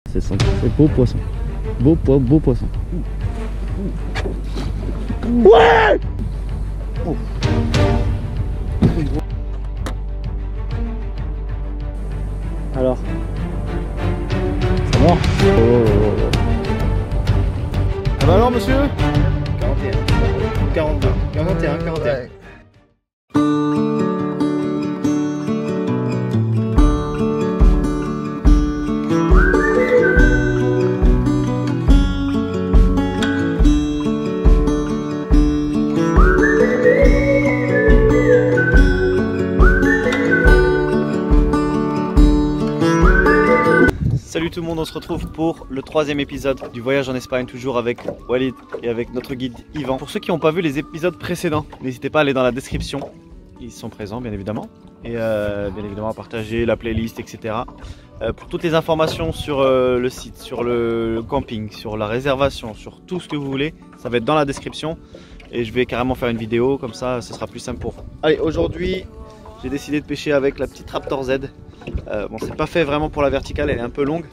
C'est ça, c'est beau poisson. Beau poisson. Ouais. Oh. Alors, c'est mort. Ah bah alors monsieur 41, 42, 41, 41. Ouais. Salut tout le monde, on se retrouve pour le 3e épisode du voyage en Espagne, toujours avec Walid et avec notre guide Yvan. Pour ceux qui n'ont pas vu les épisodes précédents, n'hésitez pas à aller dans la description, ils sont présents bien évidemment. Et bien évidemment à partager la playlist, etc. Pour toutes les informations sur le site, sur le camping, sur la réservation, sur tout ce que vous voulez, ça va être dans la description. Et je vais carrément faire une vidéo, comme ça ce sera plus simple pour vous. Allez, aujourd'hui j'ai décidé de pêcher avec la petite Raptor Z. Bon, c'est pas fait vraiment pour la verticale, elle est un peu longue,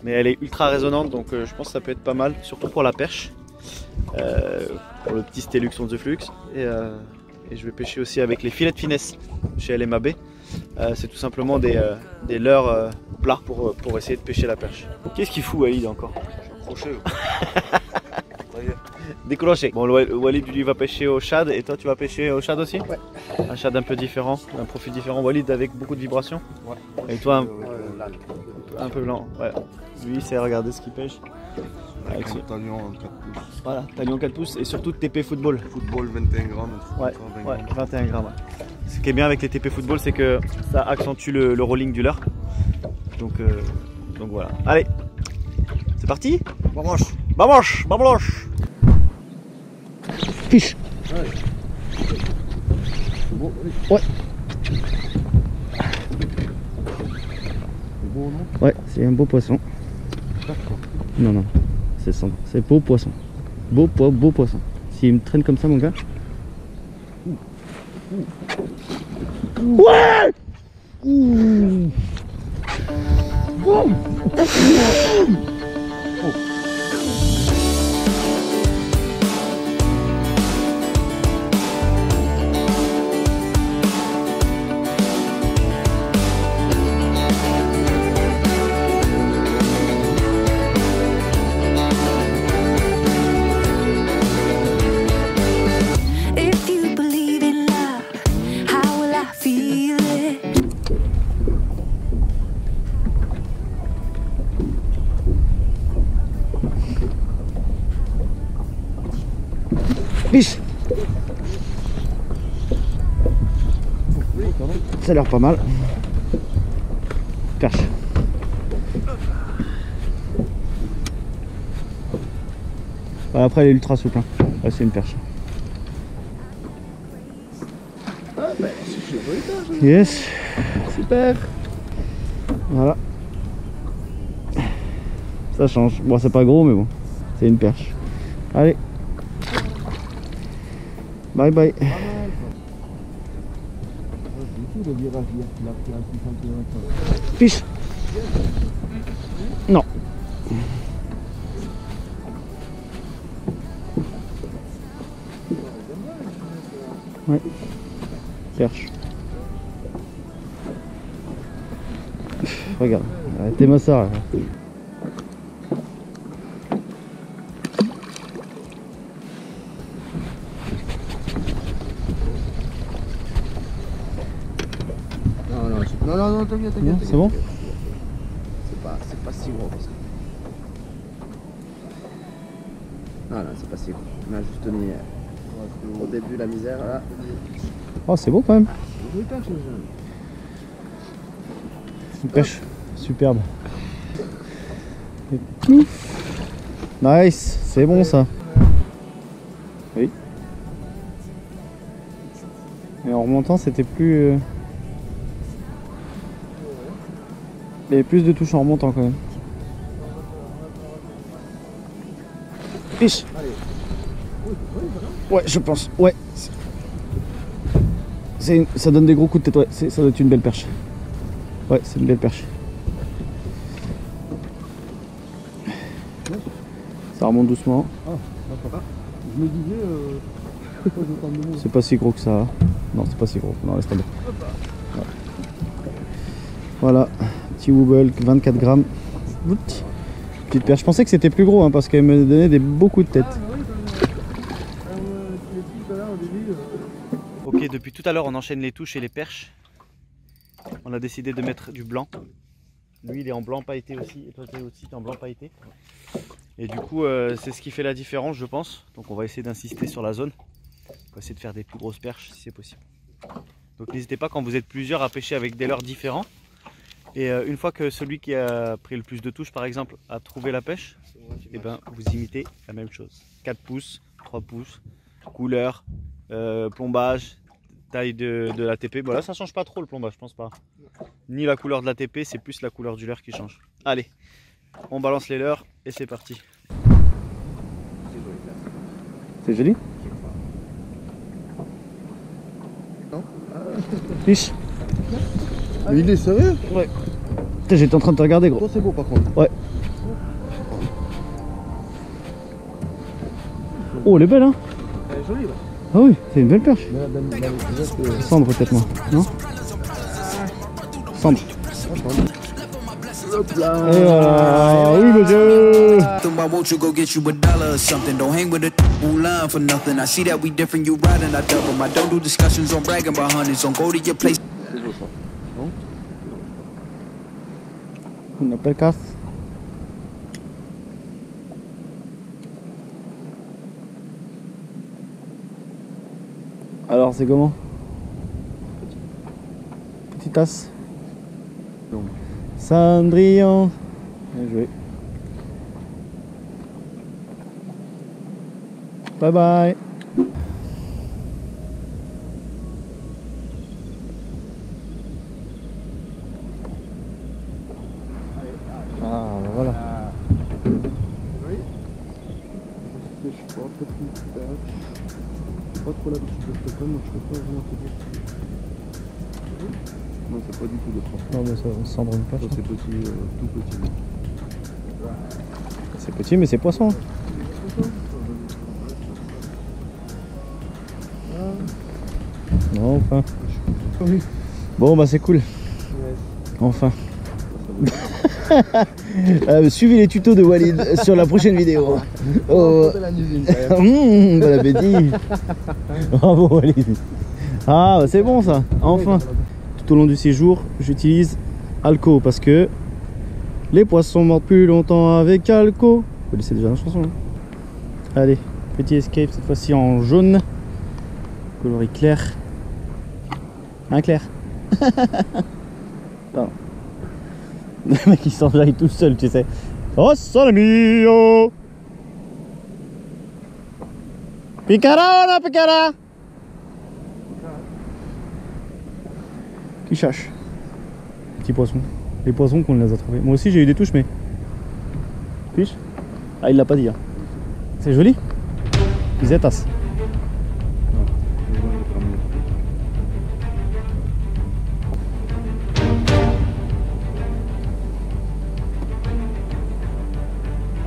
mais elle est ultra résonante, donc je pense que ça peut être pas mal, surtout pour la perche, pour le petit Stelux on the Flux. Et je vais pêcher aussi avec les filets de finesse chez LMAB. C'est tout simplement des leurres plats pour essayer de pêcher la perche. Qu'est-ce qu'il fout Walid encore? Crochet. Décroché. Bon, Walid lui va pêcher au shad, et toi tu vas pêcher au shad aussi? Ouais. Un shad un peu différent, un profil différent. Walid avec beaucoup de vibrations. Ouais. Et toi un peu blanc. Ouais. Lui c'est regarder ce qu'il pêche. Avec un talion 4 pouces. Voilà, talion 4 pouces et surtout TP football. Football 21 grammes. Ouais, 21 grammes. Ce qui est bien avec les TP football, c'est que ça accentue le rolling du leurre. Donc voilà. Allez, c'est parti. Vamos, vamos, vamos. Fiche. Ouais. Bon, ouais. C'est beau, non? Ouais, c'est un beau poisson. D'accord. Non, c'est beau poisson. Beau poisson. S'il me traîne comme ça, mon gars. Ouais. Ouh. Oh. Biche. Ça a l'air pas mal. Perche. Après elle est ultra souple. Hein. Ouais, c'est une perche. Ah bah c'est chouette. Yes. Super. Voilà. Ça change. Bon c'est pas gros mais bon. C'est une perche. Allez. Bye bye. Fiche. Non. Ouais. Perche. Regarde. Arrêtez-moi ça. Non, t'inquiète. C'est bon? C'est pas si gros que ça. Non, c'est pas si gros. On a juste mis au début la misère là. Oh, c'est beau quand même. Une pêche superbe. Et plouf. Nice, c'est bon ça. Oui. Et en remontant, c'était plus. Il y avait plus de touches en remontant quand même. Fiche. Ouais, je pense. Ouais. Ça donne des gros coups de tête. Ouais, ça doit être une belle perche. Ouais, c'est une belle perche. Ça remonte doucement. Ah, d'accord. Je me disais, c'est pas si gros que ça. Non, c'est pas si gros. Non, laisse tomber. Ouais. Voilà, petit wobble, 24 grammes. Petite perche. Je pensais que c'était plus gros hein, parce qu'elle me donnait beaucoup de tête. Ok, depuis tout à l'heure on enchaîne les touches et les perches. On a décidé de mettre du blanc. Lui il est en blanc pailleté aussi, et toi tu es aussi en blanc pailleté. Et du coup c'est ce qui fait la différence je pense. Donc on va essayer d'insister sur la zone. On va essayer de faire des plus grosses perches si c'est possible. Donc n'hésitez pas quand vous êtes plusieurs à pêcher avec des leurres différents. Et une fois que celui qui a pris le plus de touches par exemple a trouvé la pêche, et ben vous imitez la même chose. 4 pouces, 3 pouces, couleur, plombage, taille de l'ATP. Bon là ça change pas trop le plombage, je pense pas. Ni la couleur de l'ATP, c'est plus la couleur du leurre qui change. Allez, on balance les leurres et c'est parti. C'est joli? Non. Fiche. Mais il est sérieux? Ouais. J'étais en train de te regarder gros. Toi c'est beau par contre. Ouais. Oh elle est belle hein. Elle est jolie ouais. Ah oui, c'est une belle perche. Cendre peut-être moi, non? Cendre. Hop là. Et voilà, oui monsieur. Why won't you go get you a dollar or something? Don't hang with a line for nothing. I see that we different, you riding, I double. I don't do discussions on bragging about hundreds. Don't go to your place. On appelle casse. Alors c'est comment? Petite tasse. Cendrillon. Bien joué. Bye bye. Ah voilà. Oui. Je sais pas, peut-être une perche. Pas trop l'habitude de Stockholm, donc je peux pas vraiment te dire. Non, c'est pas du tout de transport. Non mais ça cendre une perche. Ça c'est petit, tout petit. C'est petit mais c'est poisson. Non, enfin. Bon bah c'est cool. Enfin. Suivez les tutos de Walid sur la prochaine vidéo. Oh. Bon appétit. Bravo Walid. Ah bah, c'est bon ça. Enfin. Tout au long du séjour, j'utilise Alco parce que les poissons mordent plus longtemps avec Alco. Vous connaissez déjà la chanson. Hein. Allez, petit escape cette fois-ci en jaune. Coloris clair. Un clair. Pardon. Le mec il s'enjaille tout seul, tu sais. Oh sole mio. Picara ou non picara? Qui cherche? Petit poisson. Les poissons qu'on les a trouvés. Moi aussi j'ai eu des touches mais. Fiche? Ah il l'a pas dit. Hein. C'est joli? Pisetas.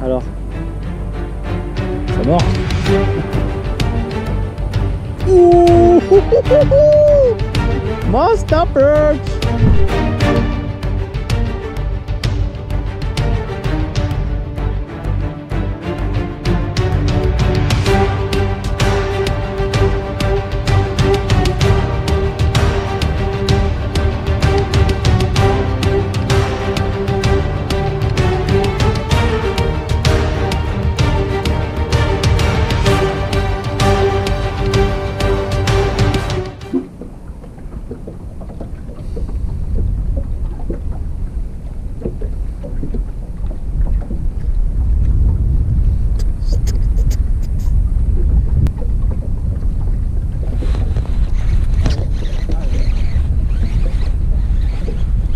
Alors, ça mord. Ouh, Monster perch.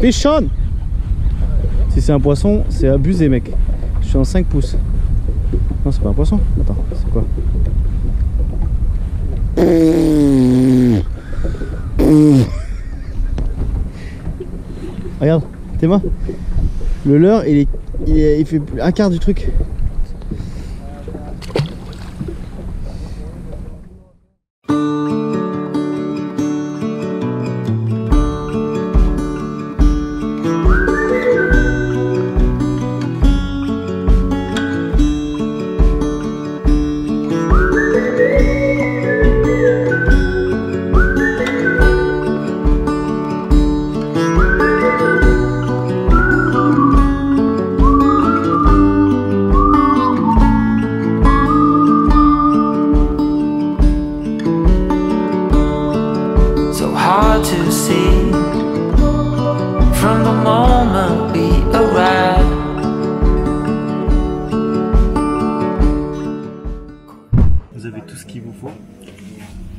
Pichonne. Si c'est un poisson, c'est abusé mec. Je suis en 5 pouces. Non c'est pas un poisson. Attends, c'est quoi? Regarde, tes mains. Le leurre il fait un quart du truc.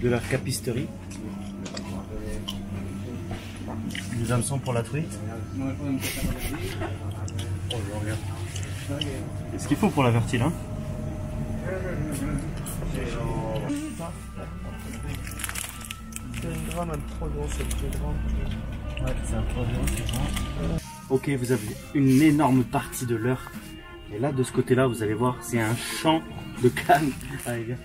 de la capisterie. Des hameçons pour la truite. C'est ce qu'il faut pour la vertile, hein. C'est une gramme, un 3 gros, c'est 3 grammes. Ouais, c'est un 3 gros, c'est grand. Ok, vous avez une énorme partie de l'heure. Et là, de ce côté-là, vous allez voir, c'est un champ de cannes. Allez, viens.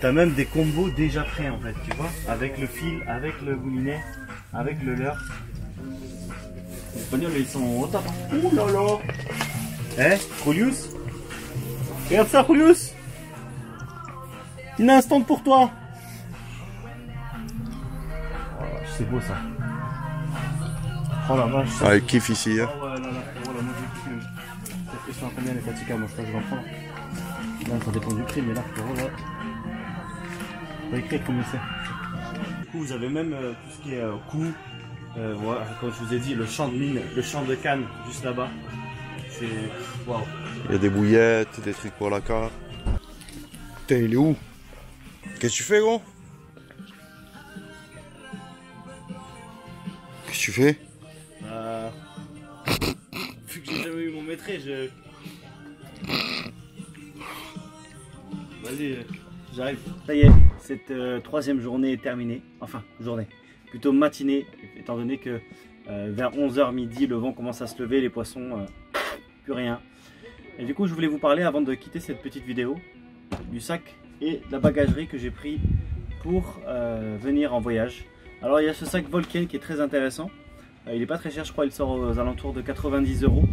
T'as même des combos déjà prêts en fait, tu vois, avec le fil, avec le moulinet, avec le leurre. Les Espagnols ils sont au top. Ouh là là. Eh, Julius, regarde ça Julius. Une instant pour toi. Oh, c'est beau ça. Oh la vache. Ah, il kiffe ici. Hein. Oh ouais, là, là, moi je kiffe. Peut-être que je suis en train de les fatiguer, moi je crois que je vais en prendre. Là, ça dépend du prix, mais là, frérot, là. On va écrire combien c'est. Du coup, vous avez même tout ce qui est cou. Voilà, comme je vous ai dit, le champ de mine, le champ de canne, juste là-bas. C'est. Waouh! Il y a des bouillettes, des trucs pour la carte. Putain, il est où? Qu'est-ce que tu fais, gros? Qu'est-ce que tu fais? Vu que j'ai jamais eu mon maîtrise, Vas-y, j'arrive. Ça y est, cette troisième journée est terminée. Enfin, journée, plutôt matinée, étant donné que vers 11h midi, le vent commence à se lever, les poissons, plus rien. Et du coup, je voulais vous parler, avant de quitter cette petite vidéo, du sac et de la bagagerie que j'ai pris pour venir en voyage. Alors, il y a ce sac Volken qui est très intéressant. Il n'est pas très cher, je crois, il sort aux alentours de 90 €.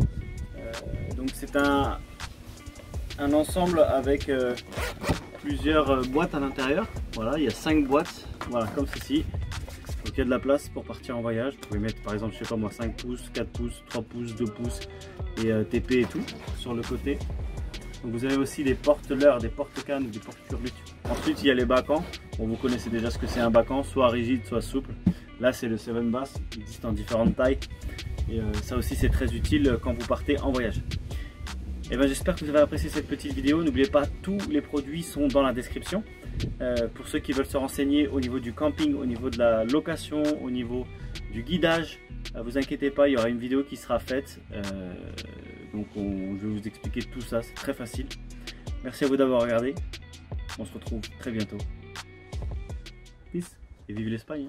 Donc, c'est un ensemble avec plusieurs boîtes à l'intérieur. Voilà, il y a 5 boîtes, voilà, comme ceci. Donc il y a de la place pour partir en voyage. Vous pouvez mettre par exemple, je sais pas moi, 5 pouces, 4 pouces, 3 pouces, 2 pouces et TP et tout sur le côté. Donc vous avez aussi des porte-leurres, des porte-cannes, des porte-curlutes. Ensuite il y a les bacans. Bon, vous connaissez déjà ce que c'est un bacan, soit rigide, soit souple. Là c'est le 7 Bass, il existe en différentes tailles. Et ça aussi c'est très utile quand vous partez en voyage. Et ben, j'espère que vous avez apprécié cette petite vidéo. N'oubliez pas, tous les produits sont dans la description. Pour ceux qui veulent se renseigner au niveau du camping, au niveau de la location, au niveau du guidage, vous inquiétez pas, il y aura une vidéo qui sera faite. Donc je vais vous expliquer tout ça, c'est très facile. Merci à vous d'avoir regardé. On se retrouve très bientôt. Peace et vive l'Espagne.